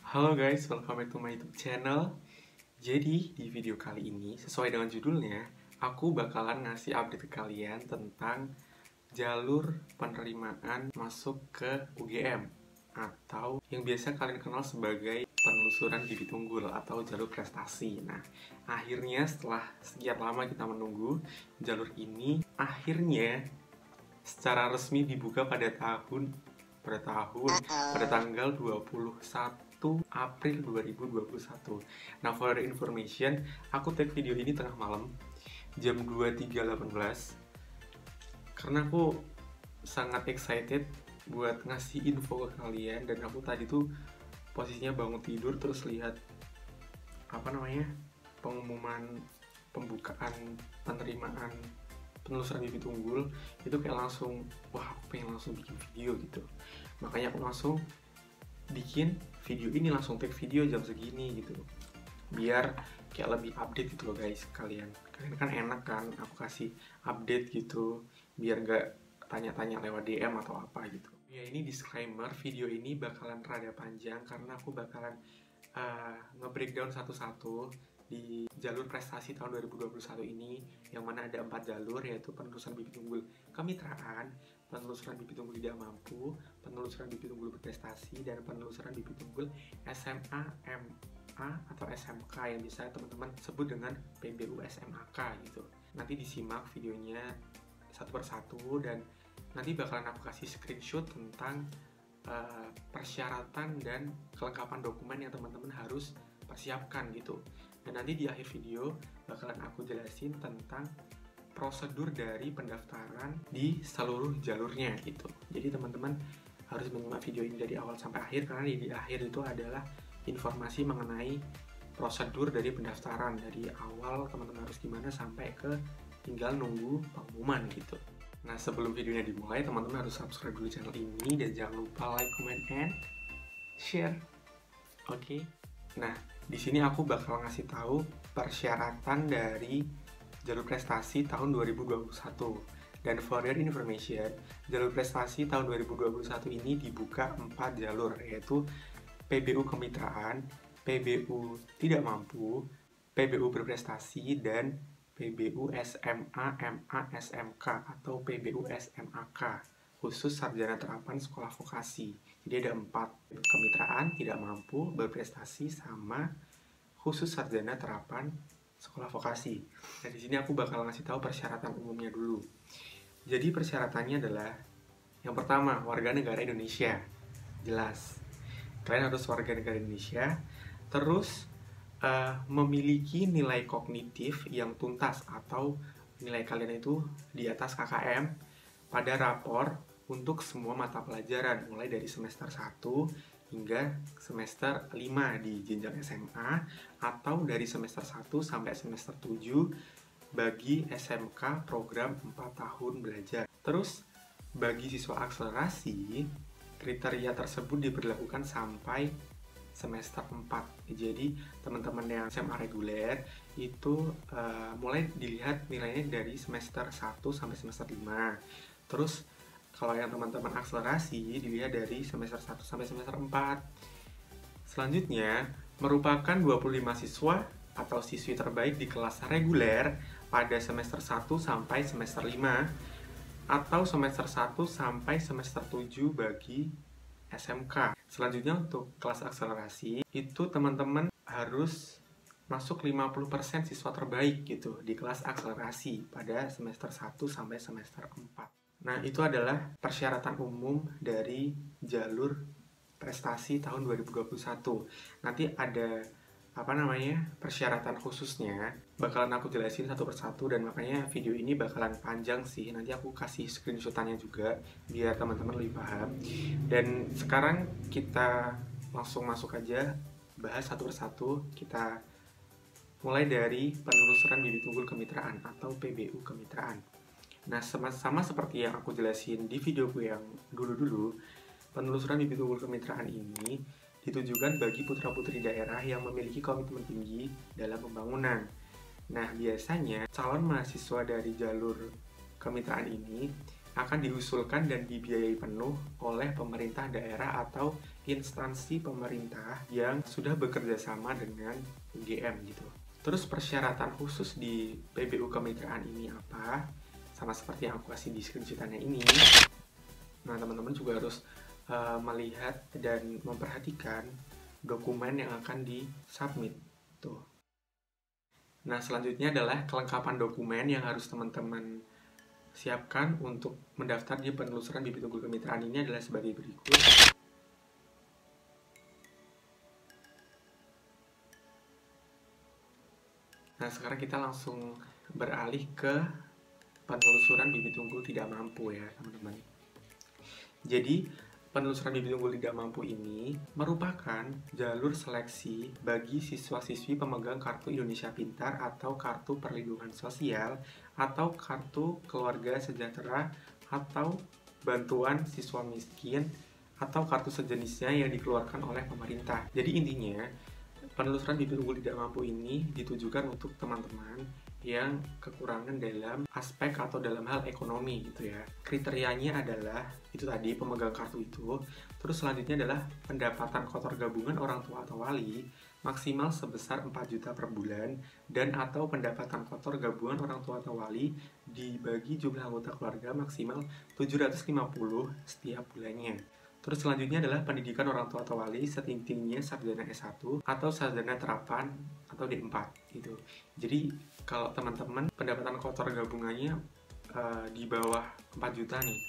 Halo guys, welcome back to my YouTube channel. Jadi di video kali ini, sesuai dengan judulnya, aku bakalan ngasih update ke kalian tentang jalur penerimaan masuk ke UGM atau yang biasa kalian kenal sebagai penelusuran bibit unggul atau jalur prestasi. Nah, akhirnya setelah sekian lama kita menunggu, jalur ini akhirnya secara resmi dibuka pada tanggal 21 April 2021. Nah, for the information, aku take video ini tengah malam jam 23.18 karena aku sangat excited buat ngasih info ke kalian. Dan aku tadi tuh posisinya bangun tidur terus lihat pengumuman pembukaan penerimaan penelusuran bibit unggul, itu kayak langsung, wah aku pengen langsung bikin video gitu. Makanya aku langsung bikin video ini, langsung take video jam segini gitu, biar kayak lebih update gitu loh guys. Kalian kan enak kan aku kasih update gitu, biar nggak tanya-tanya lewat DM atau apa gitu. Ya, ini disclaimer, video ini bakalan rada panjang karena aku bakalan nge-breakdown satu-satu di jalur prestasi tahun 2021 ini, yang mana ada 4 jalur, yaitu penelusuran bibit unggul kemitraan, penelusuran bibit unggul tidak mampu, penelusuran bibit unggul berprestasi, dan penelusuran bibit unggul SMA, MA, atau SMK yang bisa teman-teman sebut dengan PBU SMAK gitu. Nanti disimak videonya satu persatu, dan nanti bakalan aku kasih screenshot tentang persyaratan dan kelengkapan dokumen yang teman-teman harus persiapkan gitu. Dan nanti di akhir video bakalan aku jelasin tentang prosedur dari pendaftaran di seluruh jalurnya gitu. Jadi teman-teman harus menyimak video ini dari awal sampai akhir, karena di akhir itu adalah informasi mengenai prosedur dari pendaftaran dari awal teman-teman harus gimana sampai ke tinggal nunggu pengumuman gitu. Nah, sebelum videonya dimulai, teman-teman harus subscribe dulu channel ini dan jangan lupa like, comment, and share. Oke. Nah, di sini aku bakal ngasih tahu persyaratan dari jalur prestasi tahun 2021. Dan for your information, jalur prestasi tahun 2021 ini dibuka 4 jalur, yaitu PBU kemitraan, PBU tidak mampu, PBU berprestasi, dan PBU SMA, MA, SMK atau PBU SMAK, khusus sarjana terapan sekolah vokasi. Jadi ada 4, kemitraan, tidak mampu, berprestasi, sama khusus sarjana terapan sekolah vokasi. Nah, di sini aku bakal ngasih tahu persyaratan umumnya dulu. Jadi persyaratannya adalah, yang pertama, warga negara Indonesia. Jelas, kalian harus warga negara Indonesia. Terus memiliki nilai kognitif yang tuntas atau nilai kalian itu di atas KKM pada rapor untuk semua mata pelajaran mulai dari semester 1 hingga semester 5 di jenjang SMA, atau dari semester 1 sampai semester 7 bagi SMK program 4 tahun belajar. Terus bagi siswa akselerasi, kriteria tersebut diberlakukan sampai semester 4. Jadi teman-teman yang SMA reguler itu mulai dilihat nilainya dari semester 1 sampai semester 5. Terus kalau yang teman-teman akselerasi dilihat dari semester 1 sampai semester 4. Selanjutnya, merupakan 25 siswa atau siswi terbaik di kelas reguler pada semester 1 sampai semester 5 atau semester 1 sampai semester 7 bagi SMK. Selanjutnya untuk kelas akselerasi, itu teman-teman harus masuk 50% siswa terbaik gitu di kelas akselerasi pada semester 1 sampai semester 4. Nah, itu adalah persyaratan umum dari jalur prestasi tahun 2021. Nanti ada persyaratan khususnya bakalan aku jelasin satu persatu, dan makanya video ini bakalan panjang sih. Nanti aku kasih screenshotannya juga biar teman-teman lebih paham. Dan sekarang kita langsung masuk aja bahas satu persatu. Kita mulai dari penelusuran bibit unggul kemitraan atau PBU kemitraan. Nah, sama seperti yang aku jelasin di videoku yang dulu-dulu, penelusuran bibit unggul kemitraan ini ditujukan bagi putra-putri daerah yang memiliki komitmen tinggi dalam pembangunan. Nah, biasanya calon mahasiswa dari jalur kemitraan ini akan diusulkan dan dibiayai penuh oleh pemerintah daerah atau instansi pemerintah yang sudah bekerja sama dengan UGM gitu. Terus persyaratan khusus di PBU kemitraan ini apa? Sama seperti yang aku kasih di screenshotannya ini. Nah, teman-teman juga harus melihat dan memperhatikan dokumen yang akan di-submit. Tuh. Nah, selanjutnya adalah kelengkapan dokumen yang harus teman-teman siapkan untuk mendaftar di penelusuran bibit unggul kemitraan ini adalah sebagai berikut. Nah, sekarang kita langsung beralih ke penelusuran bibit unggul tidak mampu ya, teman-teman. Jadi, penelusuran bibit unggul tidak mampu ini merupakan jalur seleksi bagi siswa-siswi pemegang Kartu Indonesia Pintar atau Kartu Perlindungan Sosial atau Kartu Keluarga Sejahtera atau bantuan siswa miskin atau kartu sejenisnya yang dikeluarkan oleh pemerintah. Jadi intinya, penelusuran bibit unggul tidak mampu ini ditujukan untuk teman-teman yang kekurangan dalam aspek atau dalam hal ekonomi gitu ya. Kriterianya adalah itu tadi pemegang kartu itu. Terus selanjutnya adalah pendapatan kotor gabungan orang tua atau wali maksimal sebesar 4 juta per bulan dan atau pendapatan kotor gabungan orang tua atau wali dibagi jumlah anggota keluarga maksimal 750 setiap bulannya. Terus selanjutnya adalah pendidikan orang tua atau wali setinggi-tingginya sarjana S1 atau sarjana terapan atau D4 gitu. Jadi kalau teman-teman pendapatan kotor gabungannya di bawah 4 juta nih,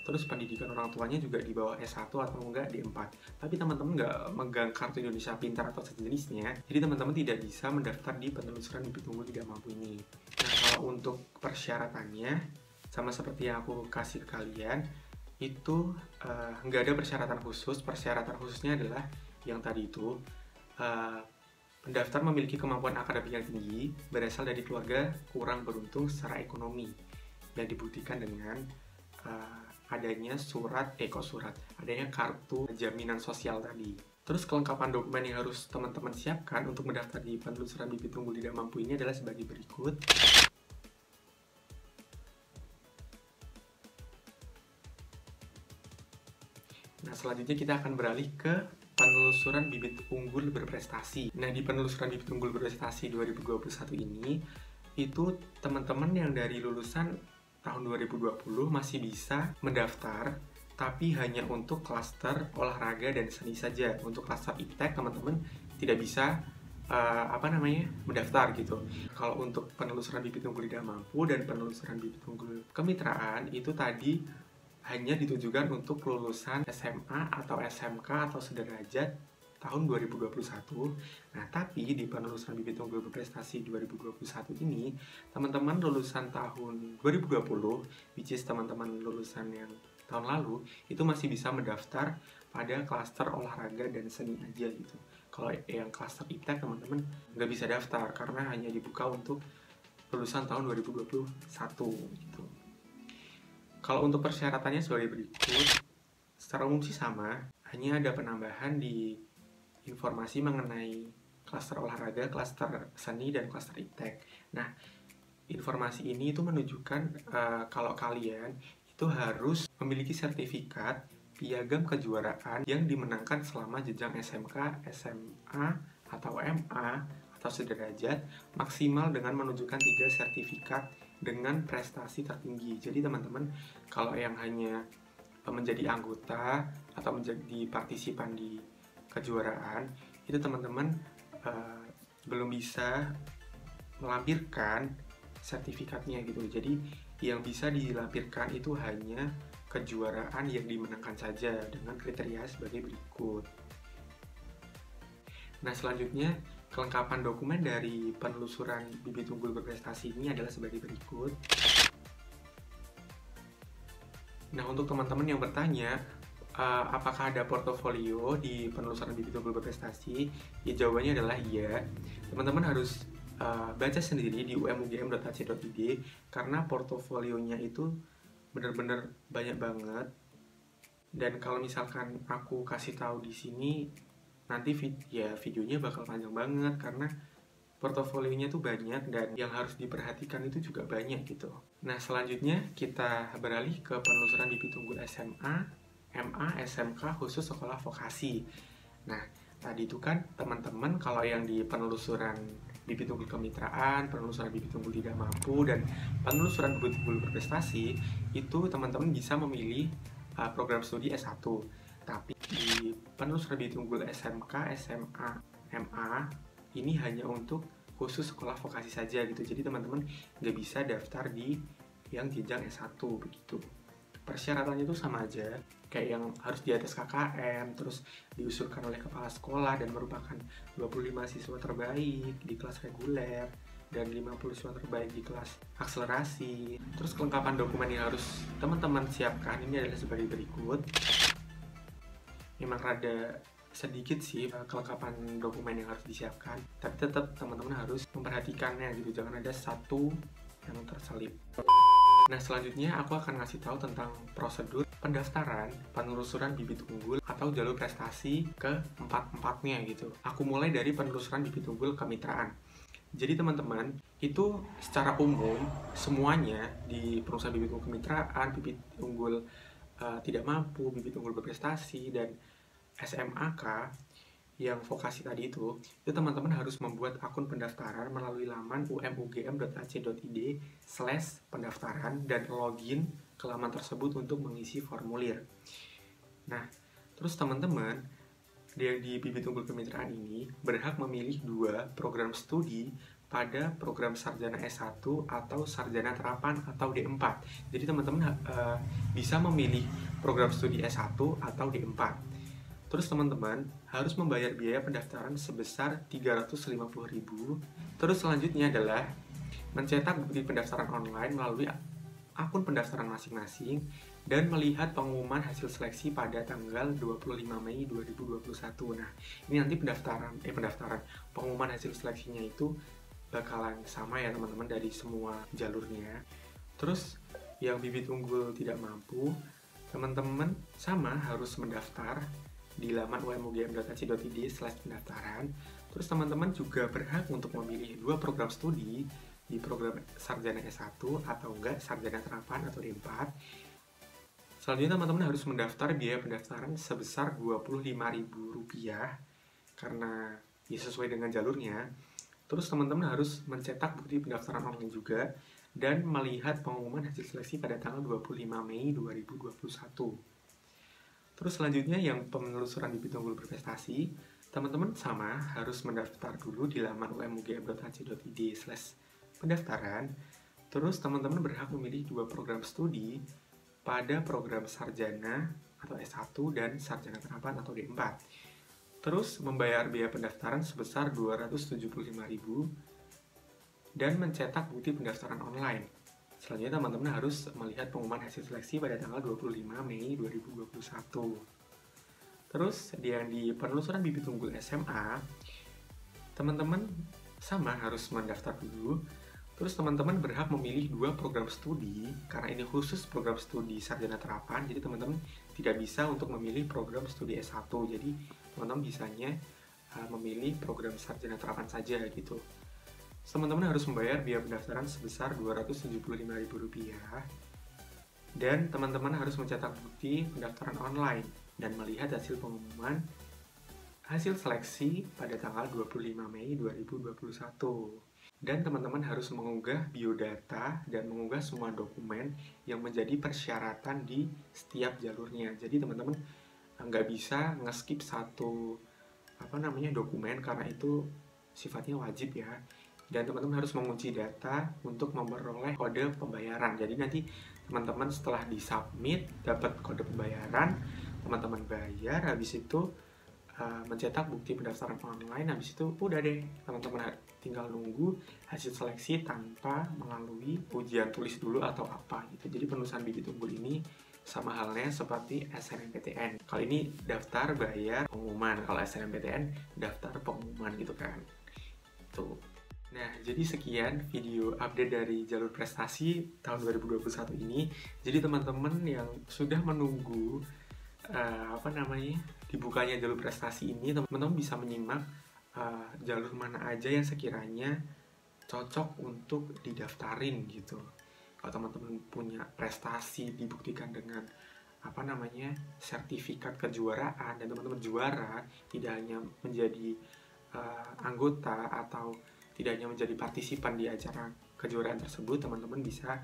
terus pendidikan orang tuanya juga di bawah S1 atau enggak D4, tapi teman-teman nggak megang kartu Indonesia Pintar atau sejenisnya, jadi teman-teman tidak bisa mendaftar di penelusuran bibit unggul tidak mampu ini. Nah, kalau untuk persyaratannya sama seperti yang aku kasih ke kalian, itu nggak ada persyaratan khusus. Persyaratan khususnya adalah yang tadi itu, pendaftar memiliki kemampuan akademik yang tinggi, berasal dari keluarga kurang beruntung secara ekonomi, yang dibuktikan dengan adanya adanya kartu jaminan sosial tadi. Terus kelengkapan dokumen yang harus teman-teman siapkan untuk mendaftar di penelusuran bibit unggul tidak mampu ini adalah sebagai berikut. Nah, selanjutnya kita akan beralih ke penelusuran bibit unggul berprestasi. Nah, di penelusuran bibit unggul berprestasi 2021 ini, itu teman-teman yang dari lulusan tahun 2020 masih bisa mendaftar, tapi hanya untuk klaster olahraga dan seni saja. Untuk klaster iptek, teman-teman tidak bisa mendaftar gitu. Kalau untuk penelusuran bibit unggul tidak mampu dan penelusuran bibit unggul kemitraan, itu tadi hanya ditujukan untuk lulusan SMA atau SMK atau sederajat tahun 2021. Nah, tapi di penelusuran bibit unggul berprestasi 2021 ini, teman-teman lulusan tahun 2020, which is teman-teman lulusan yang tahun lalu, itu masih bisa mendaftar pada klaster olahraga dan seni aja gitu. Kalau yang klaster iptek, teman-teman nggak bisa daftar karena hanya dibuka untuk lulusan tahun 2021 gitu. Kalau untuk persyaratannya sebagai berikut, secara umum sih sama, hanya ada penambahan di informasi mengenai klaster olahraga, klaster seni, dan klaster iptek. Nah, informasi ini itu menunjukkan kalau kalian itu harus memiliki sertifikat piagam kejuaraan yang dimenangkan selama jenjang SMK, SMA, atau MA, atau sederajat, maksimal dengan menunjukkan 3 sertifikat dengan prestasi tertinggi. Jadi teman-teman, kalau yang hanya menjadi anggota atau menjadi partisipan di kejuaraan, itu teman-teman belum bisa melampirkan sertifikatnya gitu. Jadi yang bisa dilampirkan itu hanya kejuaraan yang dimenangkan saja dengan kriteria sebagai berikut. Nah, selanjutnya kelengkapan dokumen dari penelusuran bibit unggul berprestasi ini adalah sebagai berikut. Nah, untuk teman-teman yang bertanya, apakah ada portofolio di penelusuran bibit unggul berprestasi? Ya, jawabannya adalah iya. Teman-teman harus baca sendiri di umugm.ac.id karena portofolionya itu benar-benar banyak banget. Dan kalau misalkan aku kasih tahu di sini, nanti videonya bakal panjang banget karena portofolionya tuh banyak dan yang harus diperhatikan itu juga banyak gitu. Nah, selanjutnya kita beralih ke penelusuran bibit unggul SMA, MA, SMK khusus sekolah vokasi. Nah, tadi itu kan teman-teman kalau yang di penelusuran bibit unggul kemitraan, penelusuran bibit unggul tidak mampu, dan penelusuran bibit unggul berprestasi, itu teman-teman bisa memilih program studi S1. Tapi di penelusuran bibit unggul SMK, SMA, MA, ini hanya untuk khusus sekolah vokasi saja gitu. Jadi teman-teman nggak bisa daftar di yang jenjang S1 begitu. Persyaratannya itu sama aja, kayak yang harus di atas KKM, terus diusulkan oleh kepala sekolah dan merupakan 25 siswa terbaik di kelas reguler dan 50 siswa terbaik di kelas akselerasi. Terus kelengkapan dokumen yang harus teman-teman siapkan ini adalah sebagai berikut. Memang rada sedikit sih kelengkapan dokumen yang harus disiapkan, tapi tetap teman-teman harus memperhatikannya gitu, jangan ada satu yang terselip. Nah, selanjutnya aku akan ngasih tahu tentang prosedur pendaftaran penelusuran bibit unggul atau jalur prestasi ke empat-empatnya gitu. Aku mulai dari penelusuran bibit unggul kemitraan. Jadi teman-teman, itu secara umum semuanya di penelusuran bibit unggul kemitraan, bibit unggul tidak mampu, bibit unggul berprestasi, dan SMAK yang vokasi tadi itu teman-teman harus membuat akun pendaftaran melalui laman umugm.ac.id/pendaftaran dan login ke laman tersebut untuk mengisi formulir. Nah, terus teman-teman di bibit unggul kemitraan ini berhak memilih 2 program studi pada program sarjana S1 atau sarjana terapan atau D4. Jadi teman-teman bisa memilih program studi S1 atau D4. Terus teman-teman harus membayar biaya pendaftaran sebesar 350.000. Terus selanjutnya adalah mencetak bukti pendaftaran online melalui akun pendaftaran masing-masing dan melihat pengumuman hasil seleksi pada tanggal 25 Mei 2021. Nah, ini nanti pendaftaran pengumuman hasil seleksinya itu bakalan sama ya teman-teman dari semua jalurnya. Terus yang bibit unggul tidak mampu, teman-teman sama harus mendaftar di laman umugm.ac.id/pendaftaran. Terus teman-teman juga berhak untuk memilih 2 program studi di program sarjana S1 atau enggak sarjana terapan atau D4. Selanjutnya teman-teman harus mendaftar biaya pendaftaran sebesar Rp25.000 karena ya sesuai dengan jalurnya. Terus teman-teman harus mencetak bukti pendaftaran online juga dan melihat pengumuman hasil seleksi pada tanggal 25 Mei 2021. Terus selanjutnya yang penelusuran bibit unggul berprestasi, teman-teman sama harus mendaftar dulu di laman umugm.ac.id/pendaftaran. Terus teman-teman berhak memilih 2 program studi pada program sarjana atau S1 dan sarjana terapan atau D4. Terus membayar biaya pendaftaran sebesar Rp275.000 dan mencetak bukti pendaftaran online. Selanjutnya teman-teman harus melihat pengumuman hasil seleksi pada tanggal 25 Mei 2021. Terus yang di penelusuran bibit unggul SMA, teman-teman sama harus mendaftar dulu. Terus teman-teman berhak memilih 2 program studi, karena ini khusus program studi sarjana terapan, jadi teman-teman tidak bisa untuk memilih program studi S1. Jadi teman-teman bisanya memilih program sarjana terapan saja gitu. Teman-teman harus membayar biaya pendaftaran sebesar Rp275.000 dan teman-teman harus mencetak bukti pendaftaran online dan melihat hasil pengumuman hasil seleksi pada tanggal 25 Mei 2021. Dan teman-teman harus mengunggah biodata dan mengunggah semua dokumen yang menjadi persyaratan di setiap jalurnya. Jadi teman-teman nggak bisa nge-skip satu dokumen karena itu sifatnya wajib ya. Dan teman-teman harus mengunci data untuk memperoleh kode pembayaran. Jadi nanti teman-teman setelah disubmit dapat kode pembayaran, teman-teman bayar, habis itu mencetak bukti pendaftaran online, habis itu udah deh teman-teman tinggal nunggu hasil seleksi tanpa melalui ujian tulis dulu atau apa gitu. Jadi penelusuran bibit unggul ini sama halnya seperti SNMPTN. Kalau ini daftar bayar pengumuman, kalau SNMPTN daftar pengumuman gitu kan. Tuh. Nah, jadi sekian video update dari jalur prestasi tahun 2021 ini. Jadi teman-teman yang sudah menunggu dibukanya jalur prestasi ini, teman-teman bisa menyimak jalur mana aja yang sekiranya cocok untuk didaftarin gitu. Kalau teman-teman punya prestasi dibuktikan dengan sertifikat kejuaraan dan teman-teman juara, tidak hanya menjadi anggota atau tidak hanya menjadi partisipan di acara kejuaraan tersebut, teman-teman bisa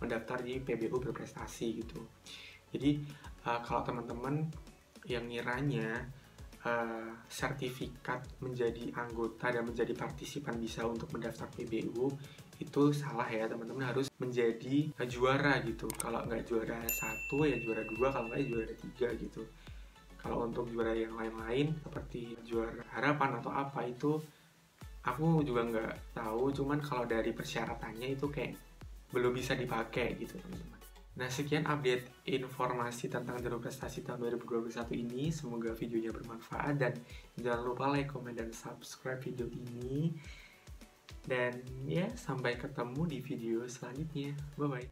mendaftar di PBU berprestasi gitu. Jadi kalau teman-teman yang ngiranya sertifikat menjadi anggota dan menjadi partisipan bisa untuk mendaftar PBU, itu salah ya. Teman-teman harus menjadi juara gitu. Kalau nggak juara 1 ya juara 2, kalau nggak ya juara 3 gitu. Kalau untuk juara yang lain-lain seperti juara harapan atau apa, itu aku juga nggak tahu, cuman kalau dari persyaratannya itu kayak belum bisa dipakai gitu teman-teman. Nah, sekian update informasi tentang jalur prestasi tahun 2021 ini. Semoga videonya bermanfaat dan jangan lupa like, comment, dan subscribe video ini. Dan ya, sampai ketemu di video selanjutnya. Bye-bye.